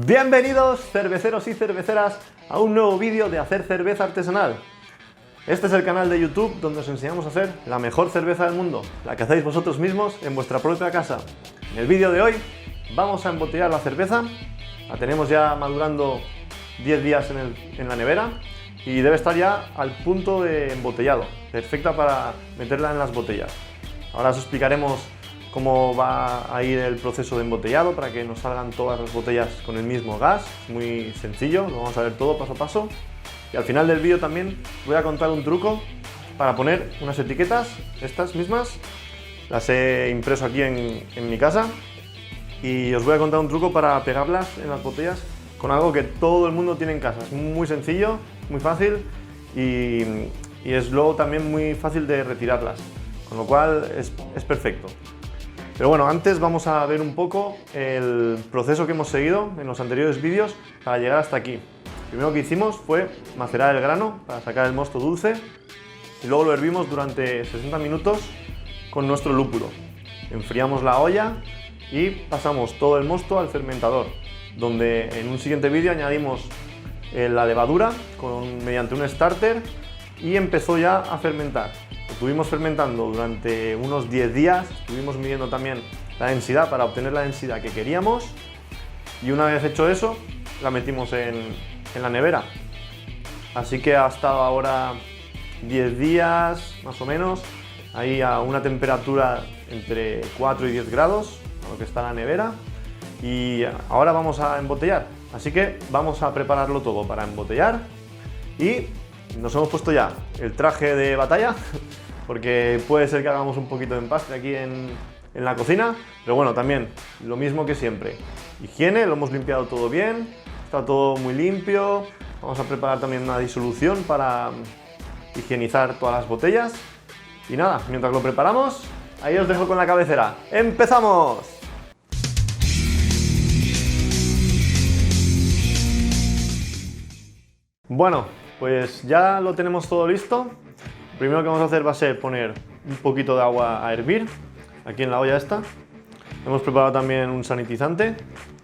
Bienvenidos cerveceros y cerveceras a un nuevo vídeo de hacer cerveza artesanal. Este es el canal de YouTube donde os enseñamos a hacer la mejor cerveza del mundo, la que hacéis vosotros mismos en vuestra propia casa. En el vídeo de hoy vamos a embotellar la cerveza, la tenemos ya madurando 10 días en la nevera y debe estar ya al punto de embotellado, perfecta para meterla en las botellas. Ahora os explicaremos cómo va a ir el proceso de embotellado para que nos salgan todas las botellas con el mismo gas. Es muy sencillo, lo vamos a ver todo paso a paso. Y al final del vídeo también voy a contar un truco para poner unas etiquetas, estas mismas. Las he impreso aquí en mi casa y os voy a contar un truco para pegarlas en las botellas con algo que todo el mundo tiene en casa. Es muy sencillo, muy fácil y es luego también muy fácil de retirarlas, con lo cual es perfecto. Pero bueno, antes vamos a ver un poco el proceso que hemos seguido en los anteriores vídeos para llegar hasta aquí. Lo primero que hicimos fue macerar el grano para sacar el mosto dulce y luego lo hervimos durante 60 minutos con nuestro lúpulo. Enfriamos la olla y pasamos todo el mosto al fermentador, donde en un siguiente vídeo añadimos la levadura mediante un starter y empezó ya a fermentar. Estuvimos fermentando durante unos 10 días, estuvimos midiendo también la densidad para obtener la densidad que queríamos y una vez hecho eso, la metimos en la nevera. Así que ha estado ahora 10 días más o menos, ahí a una temperatura entre 4 y 10 grados, a lo que está la nevera, y ahora vamos a embotellar. Así que vamos a prepararlo todo para embotellar y nos hemos puesto ya el traje de batalla porque puede ser que hagamos un poquito de empastre aquí en la cocina, pero bueno, también lo mismo que siempre, higiene, lo hemos limpiado todo bien, está todo muy limpio. Vamos a preparar también una disolución para higienizar todas las botellas y nada, mientras lo preparamos, ahí os dejo con la cabecera. ¡Empezamos! Bueno, pues ya lo tenemos todo listo. Lo primero que vamos a hacer va a ser poner un poquito de agua a hervir aquí en la olla esta. Hemos preparado también un sanitizante.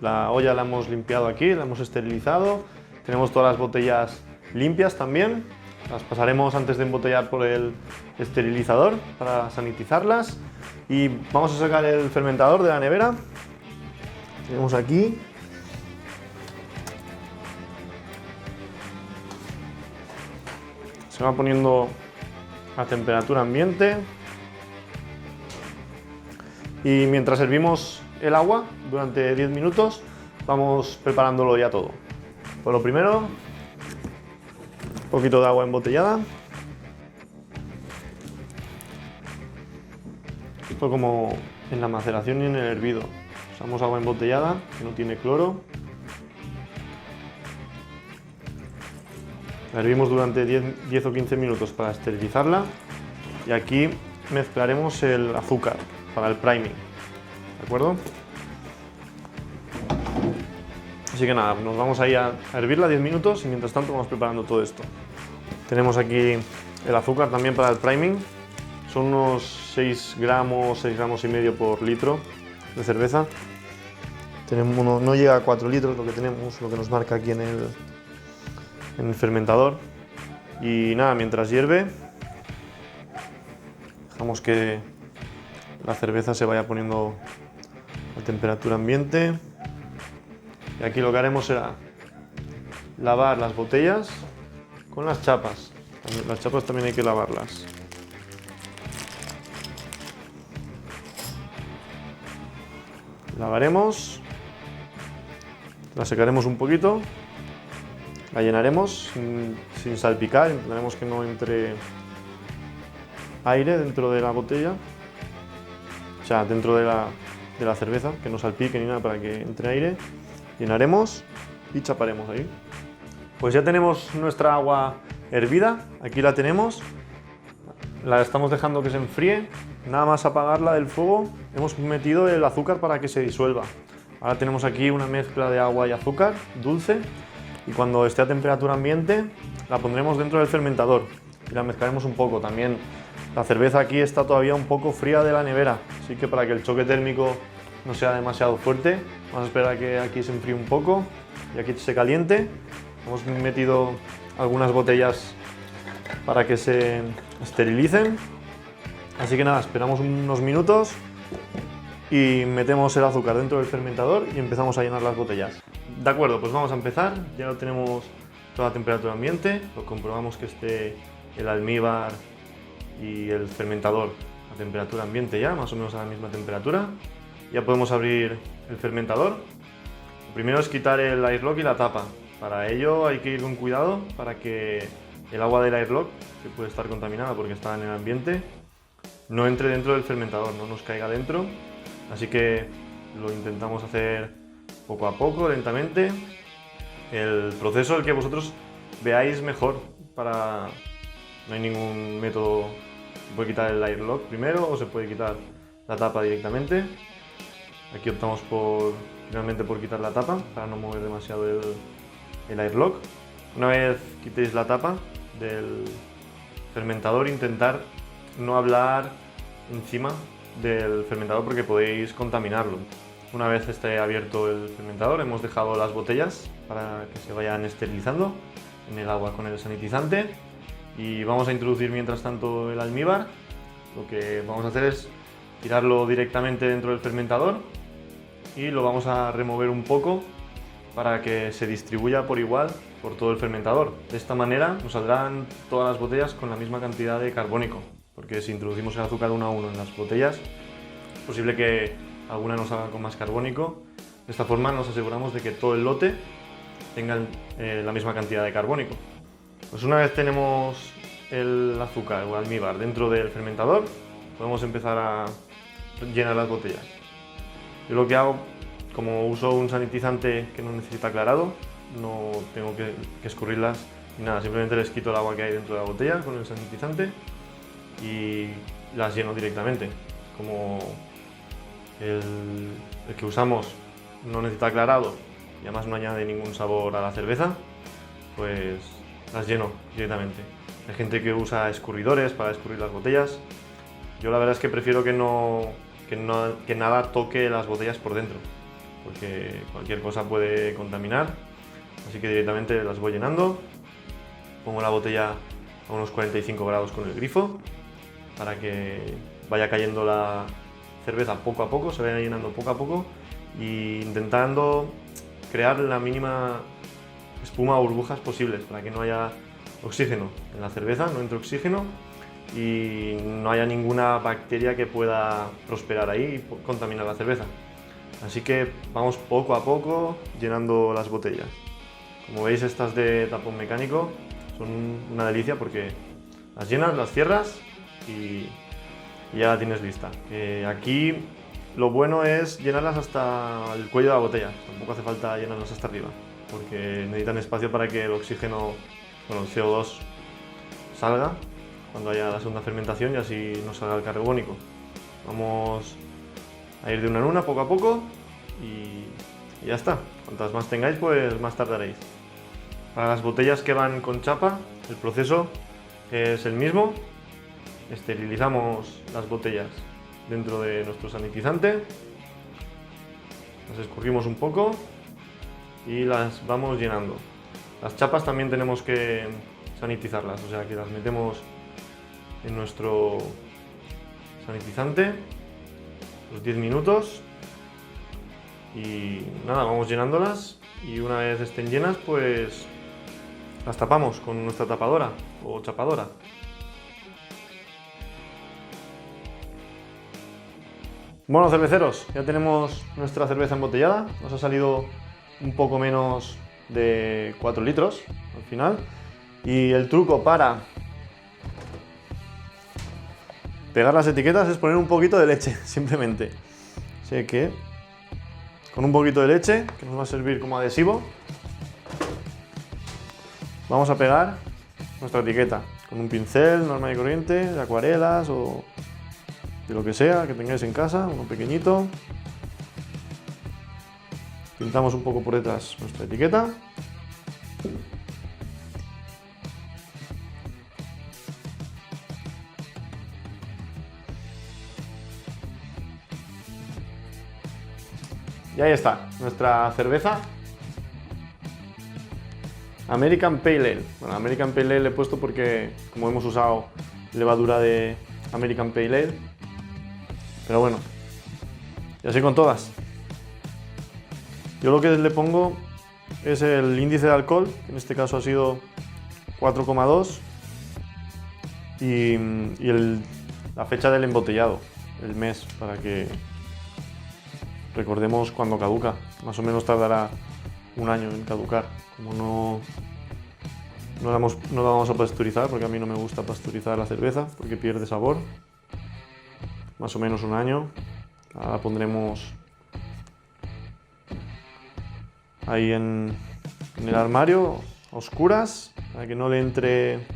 La olla la hemos limpiado aquí, la hemos esterilizado. Tenemos todas las botellas limpias también. Las pasaremos antes de embotellar por el esterilizador para sanitizarlas. Y vamos a sacar el fermentador de la nevera. Tenemos aquí. Se va poniendo a temperatura ambiente y mientras hervimos el agua durante 10 minutos vamos preparándolo ya todo. Por lo primero, un poquito de agua embotellada. Esto como en la maceración y en el hervido. Usamos agua embotellada que no tiene cloro. La hervimos durante 10 o 15 minutos para esterilizarla y aquí mezclaremos el azúcar para el priming, ¿de acuerdo? Así que nada, nos vamos a ir a hervirla 10 minutos y mientras tanto vamos preparando todo esto. Tenemos aquí el azúcar también para el priming, son unos 6 gramos y medio por litro de cerveza. No llega a 4 litros lo que tenemos, lo que nos marca aquí en el fermentador. Y nada, mientras hierve dejamos que la cerveza se vaya poniendo a temperatura ambiente y aquí lo que haremos será lavar las botellas con las chapas. Las chapas también hay que lavarlas. Lavaremos, la secaremos un poquito. La llenaremos sin salpicar, intentaremos que no entre aire dentro de la botella, o sea, dentro de la cerveza, que no salpique ni nada para que entre aire. Llenaremos y chaparemos ahí. Pues ya tenemos nuestra agua hervida, aquí la tenemos, la estamos dejando que se enfríe, nada más apagarla del fuego, hemos metido el azúcar para que se disuelva. Ahora tenemos aquí una mezcla de agua y azúcar dulce. Y cuando esté a temperatura ambiente la pondremos dentro del fermentador y la mezclaremos un poco. También la cerveza aquí está todavía un poco fría de la nevera, así que para que el choque térmico no sea demasiado fuerte, vamos a esperar a que aquí se enfríe un poco ya que se caliente. Hemos metido algunas botellas para que se esterilicen. Así que nada, esperamos unos minutos y metemos el azúcar dentro del fermentador y empezamos a llenar las botellas. De acuerdo, pues vamos a empezar. Ya lo tenemos toda la temperatura ambiente. Lo comprobamos que esté el almíbar y el fermentador a temperatura ambiente ya, más o menos a la misma temperatura. Ya podemos abrir el fermentador. Lo primero es quitar el airlock y la tapa. Para ello hay que ir con cuidado para que el agua del airlock, que puede estar contaminada porque está en el ambiente, no entre dentro del fermentador, no nos caiga dentro. Así que lo intentamos hacer poco a poco, lentamente. El proceso el que vosotros veáis mejor. No hay ningún método. Se puede quitar el airlock primero o se puede quitar la tapa directamente. Aquí optamos finalmente por quitar la tapa para no mover demasiado el airlock. Una vez quitéis la tapa del fermentador, intentar no hablar encima del fermentador porque podéis contaminarlo. Una vez esté abierto el fermentador, hemos dejado las botellas para que se vayan esterilizando en el agua con el sanitizante y vamos a introducir mientras tanto el almíbar. Lo que vamos a hacer es tirarlo directamente dentro del fermentador y lo vamos a remover un poco para que se distribuya por igual por todo el fermentador. De esta manera nos saldrán todas las botellas con la misma cantidad de carbónico, porque si introducimos el azúcar uno a uno en las botellas, es posible que alguna nos salga con más carbónico. De esta forma nos aseguramos de que todo el lote tenga la misma cantidad de carbónico. Pues una vez tenemos el azúcar o almíbar dentro del fermentador, podemos empezar a llenar las botellas. Yo lo que hago, como uso un sanitizante que no necesita aclarado, no tengo que escurrirlas ni nada, simplemente les quito el agua que hay dentro de la botella con el sanitizante y las lleno directamente. Como el que usamos no necesita aclarado y además no añade ningún sabor a la cerveza, pues las lleno directamente. Hay gente que usa escurridores para escurrir las botellas. Yo la verdad es que prefiero que nada toque las botellas por dentro, porque cualquier cosa puede contaminar, así que directamente las voy llenando. Pongo la botella a unos 45 grados con el grifo para que vaya cayendo la cerveza poco a poco, se vaya llenando poco a poco e intentando crear la mínima espuma o burbujas posibles para que no haya oxígeno en la cerveza, no entre oxígeno y no haya ninguna bacteria que pueda prosperar ahí y contaminar la cerveza. Así que vamos poco a poco llenando las botellas. Como veis, estas de tapón mecánico son una delicia porque las llenas, las cierras y ya la tienes lista. Aquí lo bueno es llenarlas hasta el cuello de la botella, tampoco hace falta llenarlas hasta arriba, porque necesitan espacio para que el oxígeno, bueno, el CO2 salga cuando haya la segunda fermentación y así no salga el carbónico. Vamos a ir de una en una poco a poco y ya está. Cuantas más tengáis, pues más tardaréis. Para las botellas que van con chapa, el proceso es el mismo. Esterilizamos las botellas dentro de nuestro sanitizante, las escurrimos un poco y las vamos llenando. Las chapas también tenemos que sanitizarlas, o sea que las metemos en nuestro sanitizante los 10 minutos y nada, vamos llenándolas y una vez estén llenas pues las tapamos con nuestra tapadora o chapadora. Bueno, cerveceros, ya tenemos nuestra cerveza embotellada, nos ha salido un poco menos de 4 litros al final y el truco para pegar las etiquetas es poner un poquito de leche, simplemente. Así que con un poquito de leche, que nos va a servir como adhesivo, vamos a pegar nuestra etiqueta con un pincel normal y corriente, de acuarelas o de lo que sea que tengáis en casa, uno pequeñito. Pintamos un poco por detrás nuestra etiqueta. Y ahí está, nuestra cerveza American Pale Ale. Bueno, American Pale Ale le he puesto porque como hemos usado levadura de American Pale Ale. Pero bueno, y así con todas. Yo lo que le pongo es el índice de alcohol, que en este caso ha sido 4,2 y la fecha del embotellado, el mes, para que recordemos cuando caduca. Más o menos tardará un año en caducar. Como no la vamos a pasteurizar, porque a mí no me gusta pasteurizar la cerveza, porque pierde sabor. Más o menos un año. Ahora la pondremos ahí en el armario, a oscuras, para que no le entre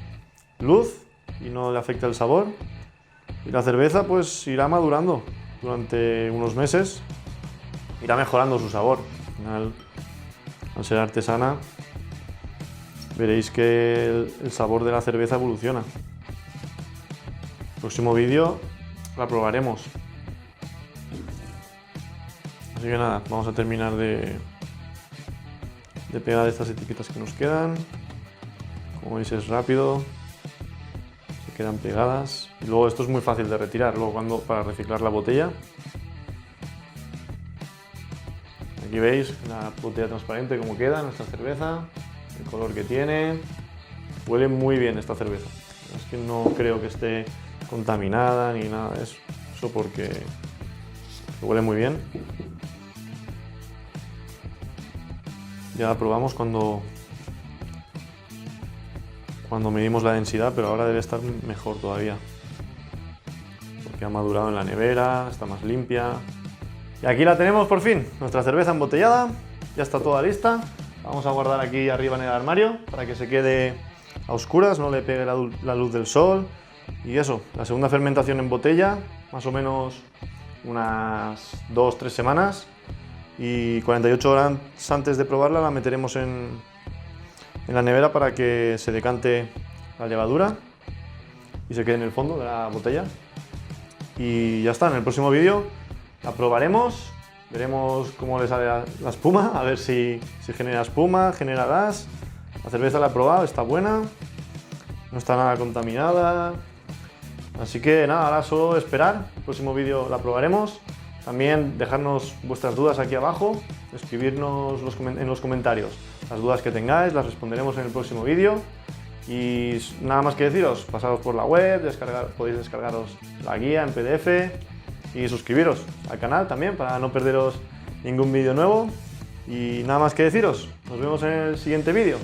luz y no le afecte el sabor. Y la cerveza pues irá madurando durante unos meses, irá mejorando su sabor. Al final, al ser artesana, veréis que el sabor de la cerveza evoluciona. El próximo vídeo la probaremos. Así que nada, vamos a terminar de pegar estas etiquetas que nos quedan. Como veis es rápido, se quedan pegadas. Y luego esto es muy fácil de retirar, luego para reciclar la botella. Aquí veis la botella transparente como queda nuestra cerveza, el color que tiene. Huele muy bien esta cerveza. Es que no creo que esté contaminada ni nada de eso. Eso porque huele muy bien. Ya la probamos cuando medimos la densidad, pero ahora debe estar mejor todavía. Porque ha madurado en la nevera, está más limpia. Y aquí la tenemos por fin, nuestra cerveza embotellada. Ya está toda lista. La vamos a guardar aquí arriba en el armario para que se quede a oscuras, no le pegue la luz del sol. Y eso, la segunda fermentación en botella, más o menos unas 2-3 semanas. Y 48 horas antes de probarla la meteremos en la nevera para que se decante la levadura y se quede en el fondo de la botella. Y ya está, en el próximo vídeo la probaremos, veremos cómo le sale la espuma, a ver si genera espuma, genera gas. La cerveza la he probado, está buena, no está nada contaminada. Así que nada, ahora solo esperar, el próximo vídeo la probaremos. También dejarnos vuestras dudas aquí abajo, escribirnos en los comentarios las dudas que tengáis, las responderemos en el próximo vídeo. Y nada más que deciros, pasaros por la web, podéis descargaros la guía en PDF y suscribiros al canal también para no perderos ningún vídeo nuevo. Y nada más que deciros, nos vemos en el siguiente vídeo.